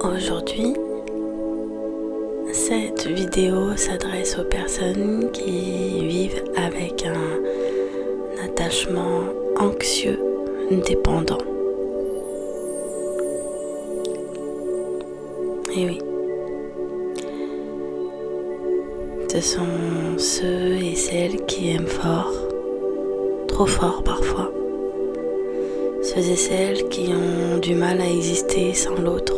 Aujourd'hui, cette vidéo s'adresse aux personnes qui vivent avec un attachement anxieux dépendant. Et oui, ce sont ceux et celles qui aiment fort, trop fort parfois. Ceux et celles qui ont du mal à exister sans l'autre.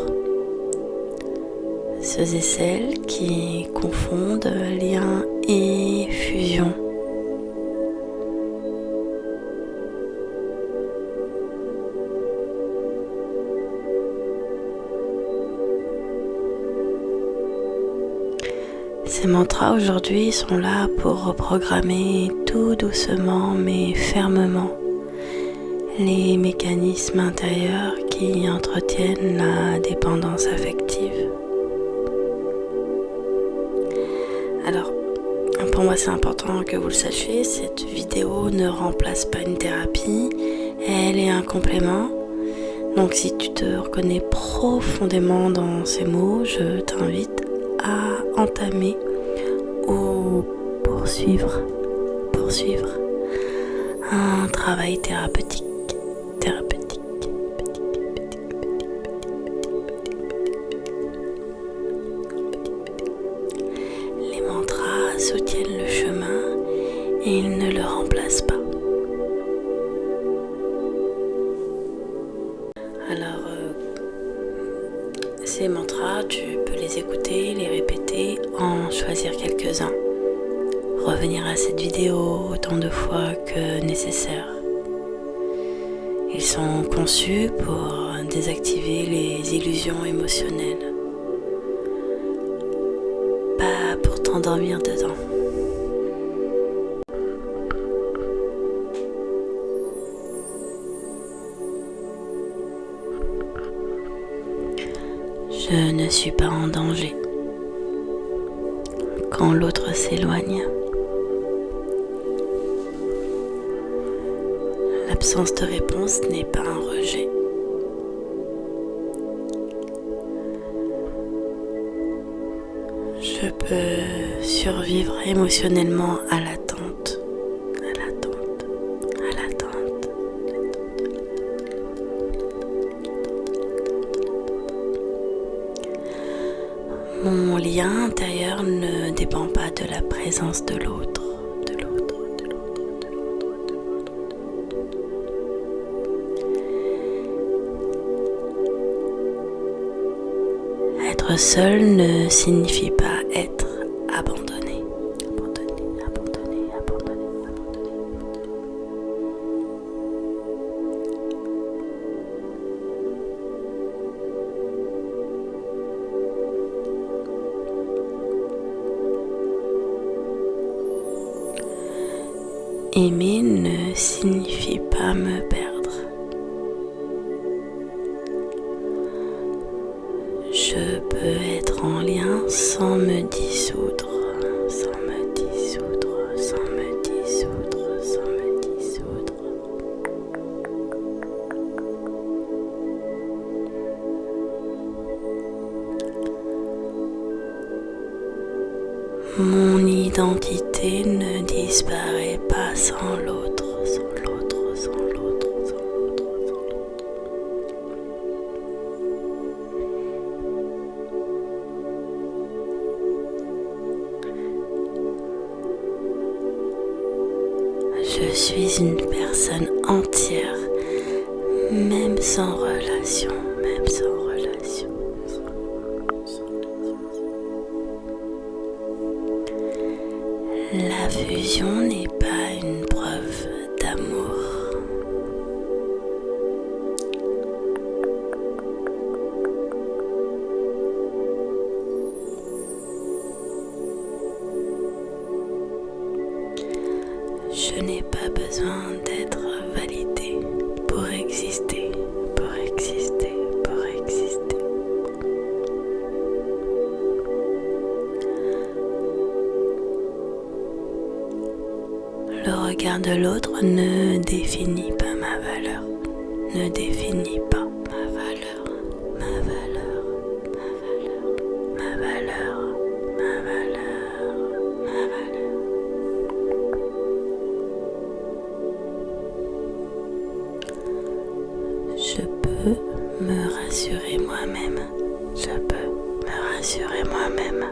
Ceux et celles qui confondent lien et fusion. Ces mantras aujourd'hui sont là pour reprogrammer tout doucement mais fermement les mécanismes intérieurs qui entretiennent la dépendance affective. Alors, pour moi c'est important que vous le sachiez, cette vidéo ne remplace pas une thérapie, elle est un complément. Donc si tu te reconnais profondément dans ces mots, je t'invite à entamer ou poursuivre un travail thérapeutique. Les mantras soutiennent le chemin et ils ne le remplacent pas. Alors, ces mantras, tu peux les écouter, les répéter, en choisir quelques-uns. Revenir à cette vidéo autant de fois que nécessaire. Ils sont conçus pour désactiver les illusions émotionnelles, pas pour t'endormir dedans. Je ne suis pas en danger quand l'autre s'éloigne. L'absence de réponse n'est pas un rejet. Je peux survivre émotionnellement à l'attente. Mon lien intérieur ne dépend pas de la présence de l'autre. Être seul ne signifie pas être abandonné. Aimer ne signifie pas me perdre. Je peux être en lien sans me dissoudre. Mon identité ne disparaît pas sans l'autre. Je suis une personne entière, même sans relation. La fusion n'est pas une preuve d'amour. Je n'ai pas besoin d'être validée pour exister. Le regard de l'autre ne définit pas ma valeur, ne définit pas ma valeur. me rassurer moi-même. Je peux me rassurer moi-même.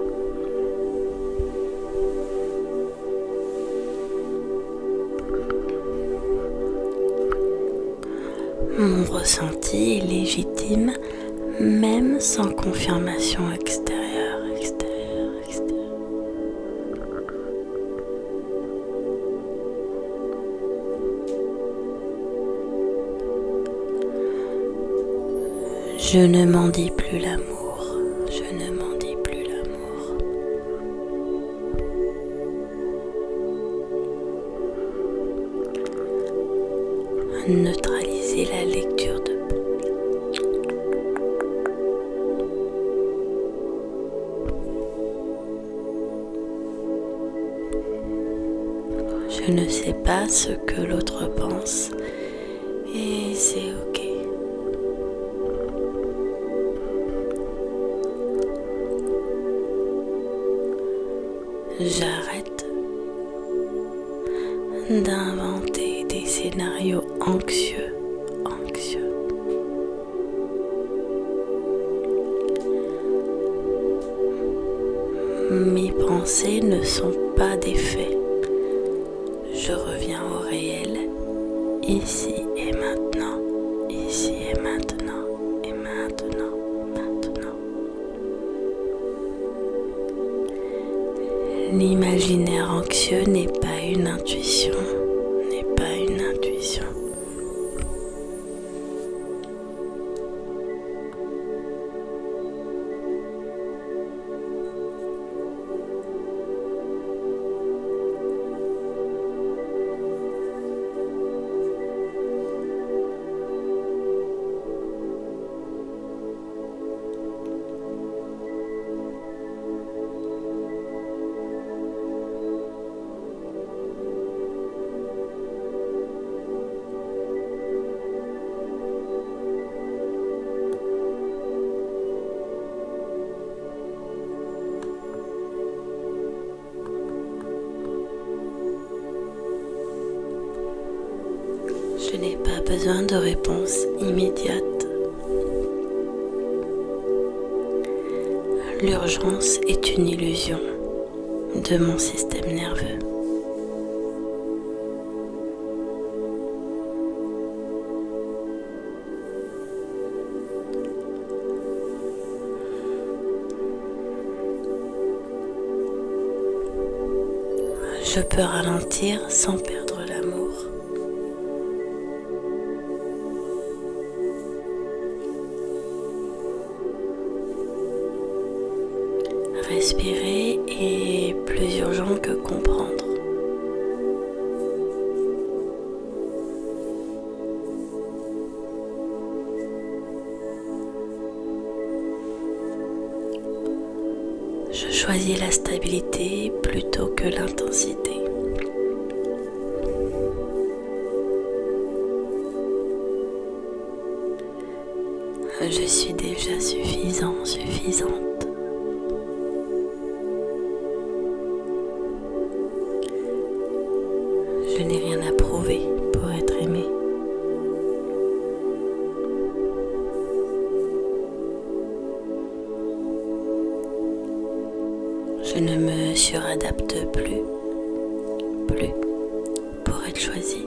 Mon ressenti est légitime, même sans confirmation extérieure. Je ne m'en dis plus l'amour, je ne m'en dis plus l'amour. Neutraliser la lecture de je ne sais pas ce que l'autre pense et c'est ok. J'arrête d'inventer des scénarios anxieux. Mes pensées ne sont pas des faits. Je reviens au réel, ici et maintenant, ici et maintenant, et maintenant. L'imaginaire anxieux n'est pas une intuition, Je n'ai pas besoin de réponse immédiate. L'urgence est une illusion de mon système nerveux. Je peux ralentir sans perdre l'amour. Respirer est plus urgent que comprendre. Je choisis la stabilité plutôt que l'intensité. Je suis déjà suffisante. Je n'ai rien à prouver pour être aimée. Je ne me suradapte plus pour être choisie.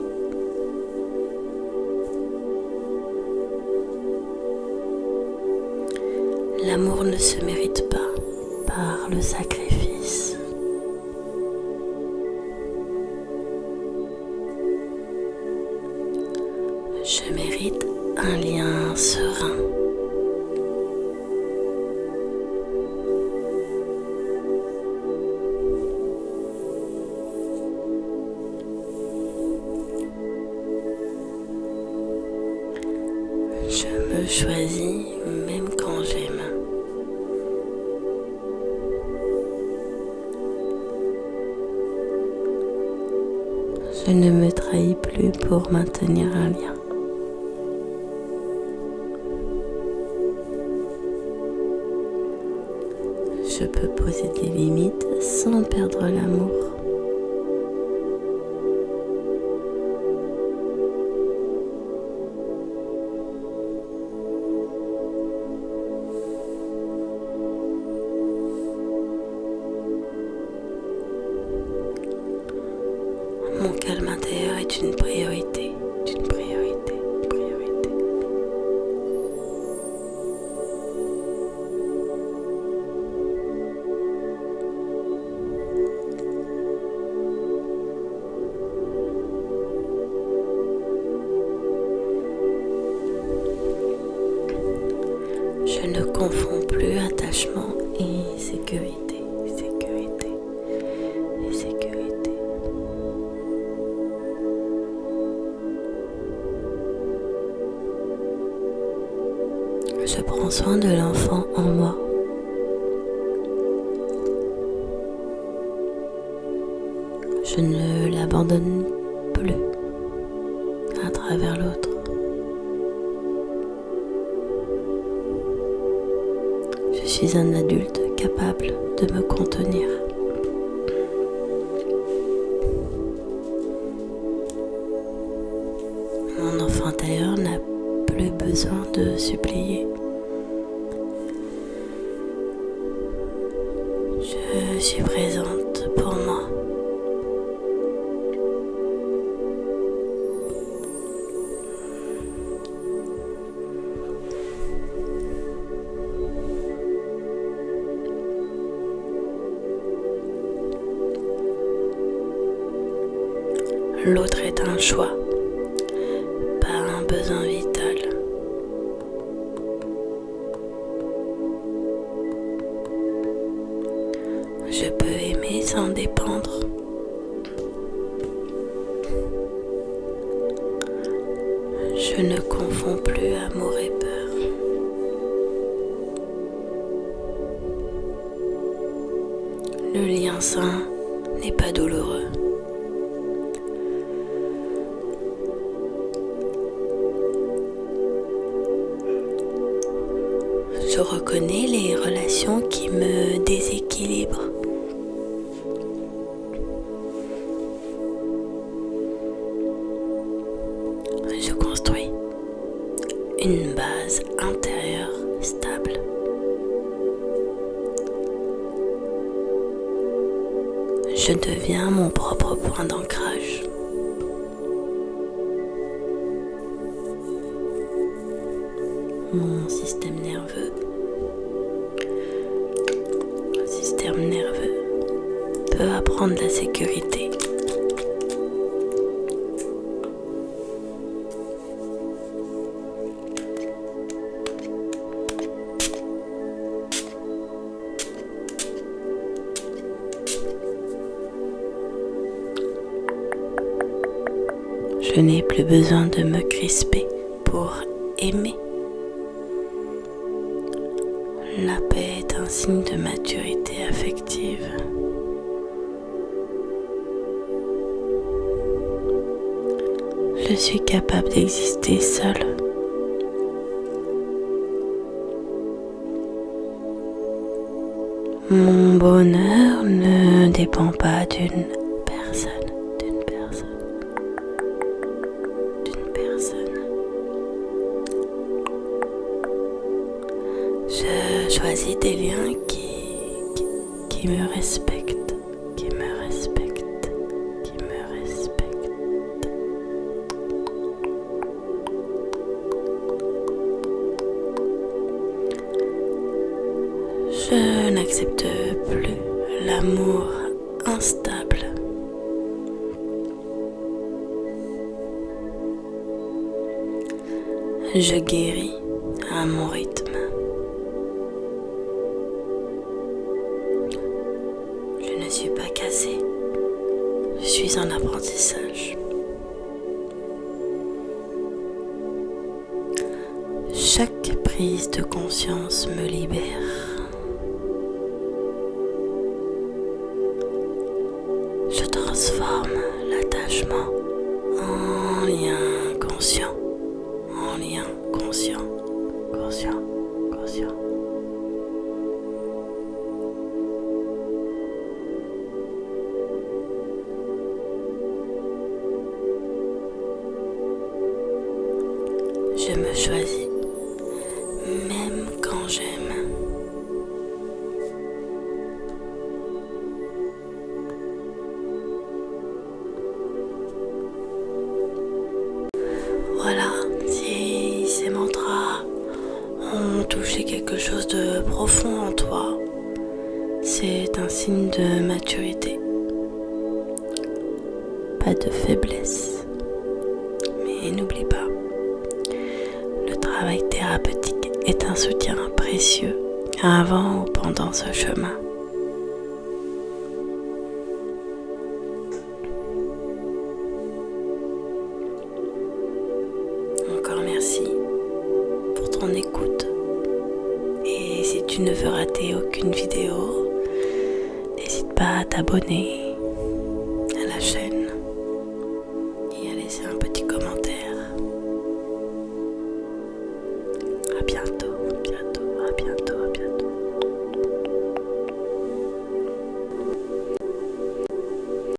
L'amour ne se mérite pas par le sacrifice. Je mérite un lien serein. Je me choisis même quand j'aime. Je ne me trahis plus pour maintenir un lien. Je peux poser des limites sans perdre l'amour. Je ne confonds plus attachement et sécurité, sécurité et sécurité. Je prends soin de l'enfant en moi. Je ne l'abandonne plus à travers l'autre. Je suis un adulte capable de me contenir. Mon enfant intérieur n'a plus besoin de supplier. Je suis présente pour moi. L'autre est un choix, pas un besoin vital. Je peux aimer sans dépendre. Je ne confonds plus amour et peur. Le lien sain n'est pas douloureux. Je reconnais les relations qui me déséquilibrent. Je construis une base intérieure stable. Je deviens mon propre point d'ancrage. Mon système nerveux peut apprendre la sécurité. Je n'ai plus besoin de me crisper pour aimer. La paix est un signe de maturité affective. Je suis capable d'exister seule. Mon bonheur ne dépend pas d'une personne. Je choisis des liens qui me respectent, Je n'accepte plus l'amour instable. Je guéris à mon rythme. Je ne suis pas cassée. Je suis en apprentissage. Chaque prise de conscience me libère. Je transforme l'attachement en lien conscient, conscient. Je me choisis, même quand j'aime. Voilà, si ces mantras ont touché quelque chose de profond en toi, c'est un signe de maturité, pas de faiblesse. Mais n'oublie pas, le travail thérapeutique est un soutien précieux avant ou pendant ce chemin. Encore merci pour ton écoute. Et si tu ne veux rater aucune vidéo, n'hésite pas à t'abonner